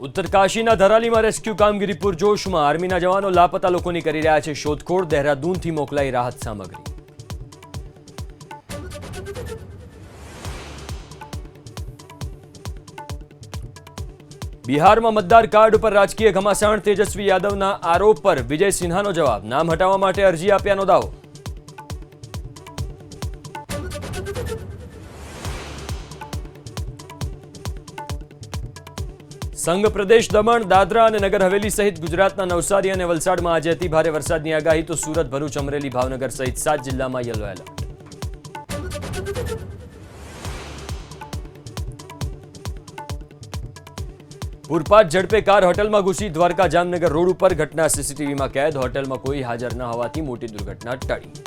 ઉત્તરકાશીના ધરાલીમાં rescue કામગીરી પૂરજોશમાં. આર્મીના જવાનો લાપતા લોકોની કરી રહ્યા છે શોધખોળ. દહેરાદૂનથી મોકલાઈ રાહત સામગ્રી. બિહારમાં મતદાર કાર્ડ ઉપર રાજકીય ઘમાસાણ. તેજસ્વી યાદવના આરોપ પર વિજય સિન્હાનો જવાબ. નામ હટાવવા માટે અરજી આપ્યાનો દાવો. સંઘ પ્રદેશ દમણ, દાદરા અને નગર હવેલી સહિત ગુજરાતના નવસારી અને વલસાડમાં આજે અતિ ભારે વરસાદની આગાહી. તો સુરત, ભરૂચ, અમરેલી, ભાવનગર સહિત 7 જિલ્લામાં યલો એલર્ટ. પૂરપાટ ઝડપે કાર હોટલમાં ઘૂસી. દ્વારકા જામનગર રોડ ઉપર ઘટના સીસીટીવીમાં કેદ. હોટલમાં કોઈ હાજર ન હોવાથી મોટી દુર્ઘટના ટળી.